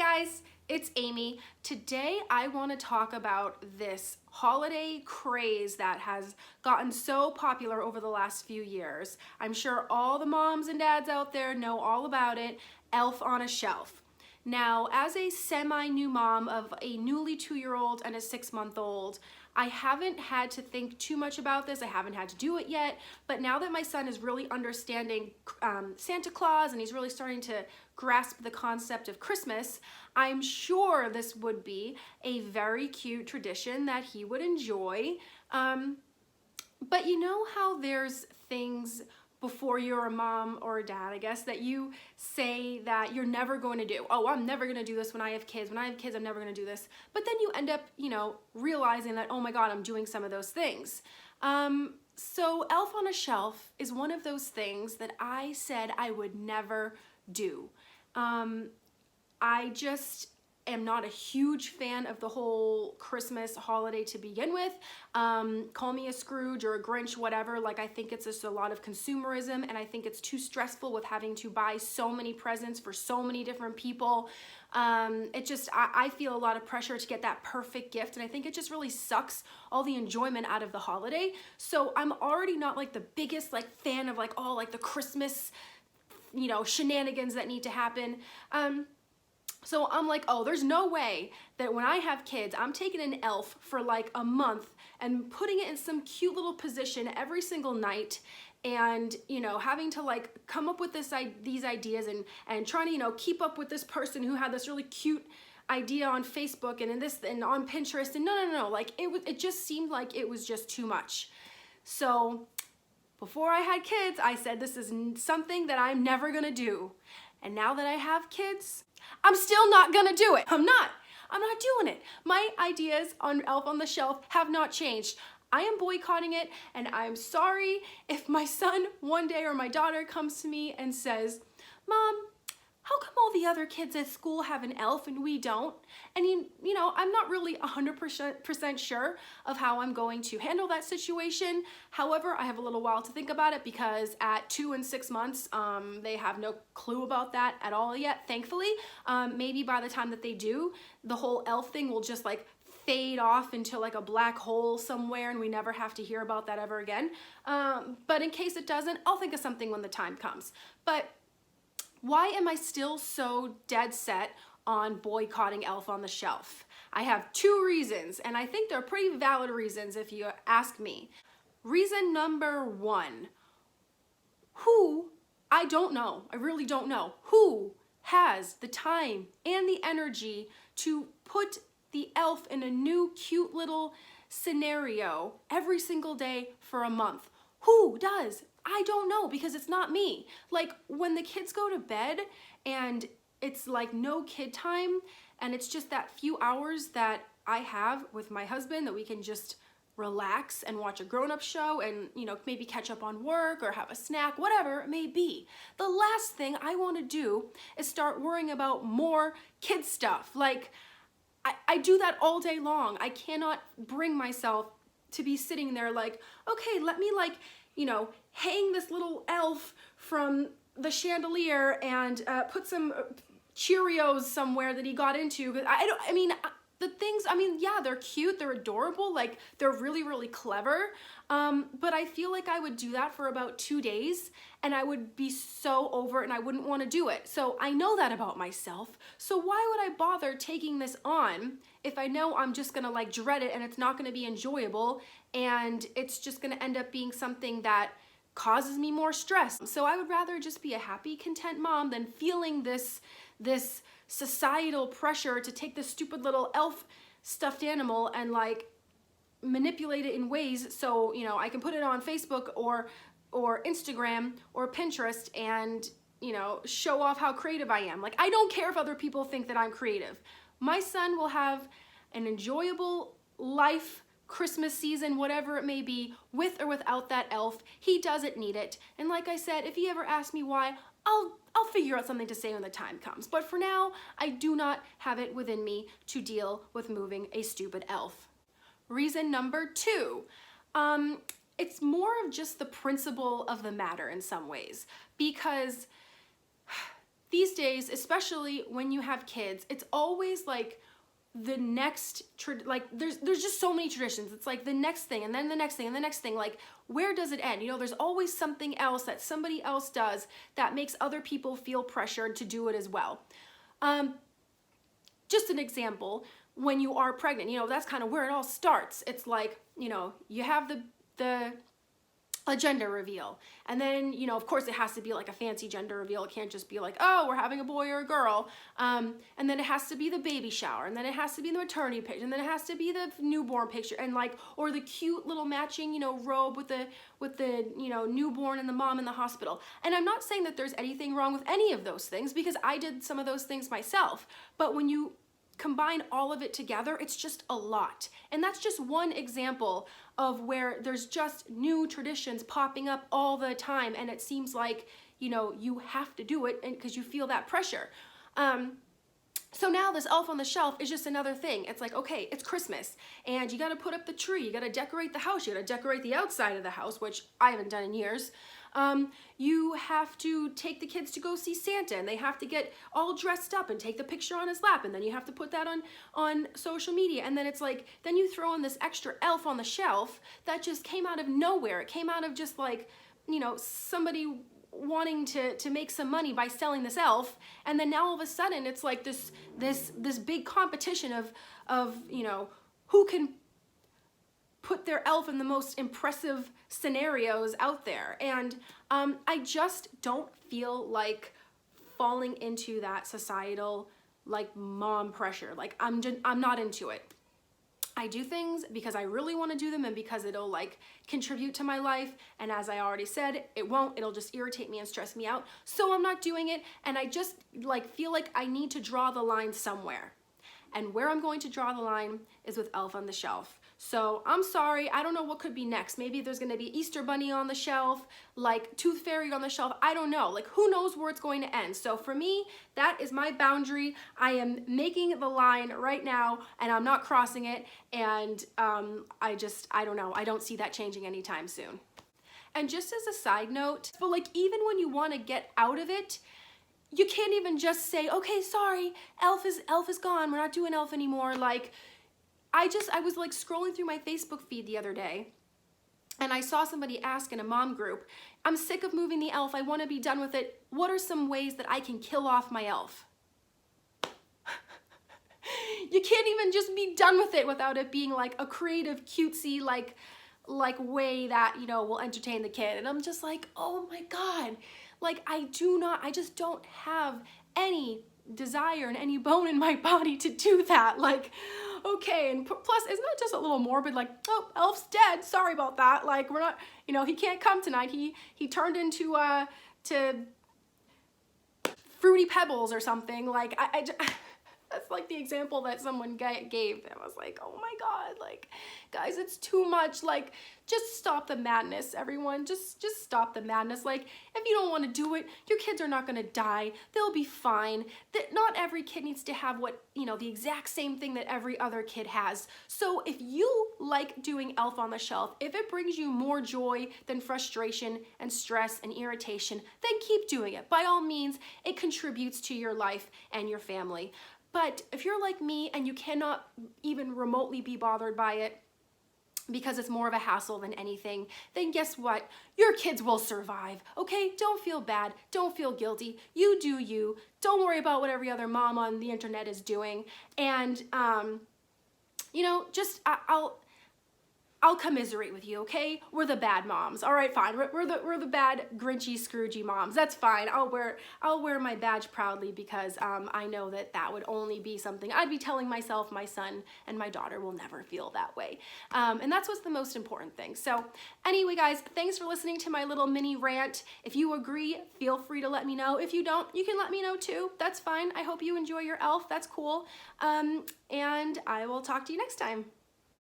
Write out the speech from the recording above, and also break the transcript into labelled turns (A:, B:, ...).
A: guys, it's Amy. Today I want to talk about this holiday craze that has gotten so popular over the last few years. I'm sure all the moms and dads out there know all about it, Elf on a Shelf. Now, as a semi-new mom of a newly 2-year-old and a 6-month-old, I haven't had to think too much about this. I haven't had to do it yet, but now that my son is really understanding Santa Claus and he's really starting to grasp the concept of Christmas, I'm sure this would be a very cute tradition that he would enjoy. But you know how there's things before you're a mom or a dad, I guess, that you say that you're never going to do. Oh, I'm never going to do this when I have kids. When I have kids, I'm never going to do this. But then you end up, realizing that, oh my God, I'm doing some of those things. So Elf on a Shelf is one of those things that I said I would never do. I just am not a huge fan of the whole Christmas holiday to begin with. Call me a Scrooge or a Grinch, whatever. Like, I think it's just a lot of consumerism, and I think it's too stressful with having to buy so many presents for so many different people. I feel a lot of pressure to get that perfect gift, and I think it just really sucks all the enjoyment out of the holiday. So I'm already not like the biggest fan of all the Christmas, shenanigans that need to happen. So I'm like, oh, there's no way that when I have kids, I'm taking an elf for a month and putting it in some cute little position every single night, and having to come up with these ideas and trying to keep up with this person who had this really cute idea on Facebook and on Pinterest, and no, it just seemed like it was just too much. So before I had kids, I said this is something that I'm never gonna do. And now that I have kids, I'm still not gonna do it. I'm not doing it. My ideas on Elf on the Shelf have not changed. I am boycotting it, and I'm sorry if my son one day or my daughter comes to me and says, Mom, how come all the other kids at school have an elf and we don't? And I'm not really 100% sure of how I'm going to handle that situation. However, I have a little while to think about it, because at 2 and 6 months, they have no clue about that at all yet, thankfully. Maybe by the time that they do, the whole elf thing will just fade off into a black hole somewhere, and we never have to hear about that ever again. But in case it doesn't, I'll think of something when the time comes. But why am I still so dead set on boycotting Elf on the Shelf? I have 2 reasons, and I think they're pretty valid reasons if you ask me. Reason number 1, I don't know, I really don't know, who has the time and the energy to put the elf in a new cute little scenario every single day for a month? Who does? I don't know, because it's not me. When the kids go to bed and it's no kid time, and it's just that few hours that I have with my husband that we can just relax and watch a grown-up show and, maybe catch up on work or have a snack, whatever it may be. The last thing I want to do is start worrying about more kid stuff. I do that all day long. I cannot bring myself to be sitting there okay, let me hang this little elf from the chandelier and put some Cheerios somewhere that he got into. The things, yeah, they're cute, they're adorable, they're really, really clever. But I feel like I would do that for about 2 days and I would be so over it and I wouldn't want to do it. So I know that about myself. So why would I bother taking this on if I know I'm just gonna dread it and it's not gonna be enjoyable and it's just gonna end up being something that causes me more stress? So I would rather just be a happy, content mom than feeling this societal pressure to take this stupid little elf stuffed animal and manipulate it in ways so I can put it on Facebook or Instagram or Pinterest and show off how creative I am. I don't care if other people think that I'm creative. My son will have an enjoyable life, Christmas season, whatever it may be, with or without that elf. He doesn't need it. And like I said, if he ever asks me why, I'll figure out something to say when the time comes. But for now, I do not have it within me to deal with moving a stupid elf. Reason number 2, it's more of just the principle of the matter in some ways, because these days, especially when you have kids, it's always like the next, like there's just so many traditions. It's like the next thing and then the next thing and the next thing. Like, where does it end? You know, there's always something else that somebody else does that makes other people feel pressured to do it as well. Just an example, when you are pregnant, you know, that's kind of where it all starts. It's like, you know, you have a gender reveal. And then, you know, of course it has to be like a fancy gender reveal. It can't just be like, oh, we're having a boy or a girl. And then it has to be the baby shower. And then it has to be the maternity picture. And then it has to be the newborn picture. And like, or the cute little matching, you know, robe with the, you know, newborn and the mom in the hospital. And I'm not saying that there's anything wrong with any of those things, because I did some of those things myself. But when you combine all of it together, it's just a lot. And that's just one example of where there's just new traditions popping up all the time, and it seems like, you know, you have to do it because you feel that pressure. So now this elf on the shelf is just another thing. It's like, okay, it's Christmas and you got to put up the tree, you got to decorate the house, you got to decorate the outside of the house, which I haven't done in years. You have to take the kids to go see Santa, and they have to get all dressed up and take the picture on his lap, and then you have to put that on social media, and then it's like, then you throw in this extra elf on the shelf that just came out of nowhere. It came out of just like, you know, somebody wanting to make some money by selling this elf, and then now all of a sudden it's like this big competition of you know, who can put their elf in the most impressive scenarios out there. And I just don't feel like falling into that societal like mom pressure. Like I'm not into it. I do things because I really want to do them and because it'll like contribute to my life. And as I already said, it won't. It'll just irritate me and stress me out. So I'm not doing it. And I just like feel like I need to draw the line somewhere. And where I'm going to draw the line is with Elf on the Shelf. So I'm sorry, I don't know what could be next. Maybe there's gonna be Easter Bunny on the shelf, like Tooth Fairy on the shelf. I don't know, like who knows where it's going to end. So for me, that is my boundary. I am making the line right now and I'm not crossing it. And I don't know, I don't see that changing anytime soon. And just as a side note, but like even when you wanna get out of it, you can't even just say, okay, sorry, Elf is gone, we're not doing Elf anymore. Like, I was like scrolling through my Facebook feed the other day and I saw somebody ask in a mom group, I'm sick of moving the elf, I want to be done with it. What are some ways that I can kill off my elf? You can't even just be done with it without it being like a creative, cutesy, like way that, you know, will entertain the kid. And I'm just like, oh my God, like I just don't have any desire and any bone in my body to do that. Like, okay, and plus isn't that just a little morbid, like, oh, Elf's dead, sorry about that, like we're not, you know, he can't come tonight, he turned into to Fruity Pebbles or something. Like that's like the example that someone gave. I was like, oh my God, like guys, it's too much. Like just stop the madness, everyone. Just stop the madness. Like if you don't want to do it, your kids are not going to die. They'll be fine. That not every kid needs to have what, you know, the exact same thing that every other kid has. So if you like doing Elf on the Shelf, if it brings you more joy than frustration and stress and irritation, then keep doing it. By all means, it contributes to your life and your family. But if you're like me and you cannot even remotely be bothered by it because it's more of a hassle than anything, then guess what? Your kids will survive, okay? Don't feel bad. Don't feel guilty. You do you. Don't worry about what every other mom on the internet is doing. And, you know, just I'll commiserate with you, okay? We're the bad moms. All right, fine. We're the bad Grinchy, Scroogey moms. That's fine. I'll wear my badge proudly because I know that would only be something I'd be telling myself. My son and my daughter will never feel that way. And that's what's the most important thing. So anyway, guys, thanks for listening to my little mini rant. If you agree, feel free to let me know. If you don't, you can let me know too. That's fine. I hope you enjoy your elf. That's cool. And I will talk to you next time.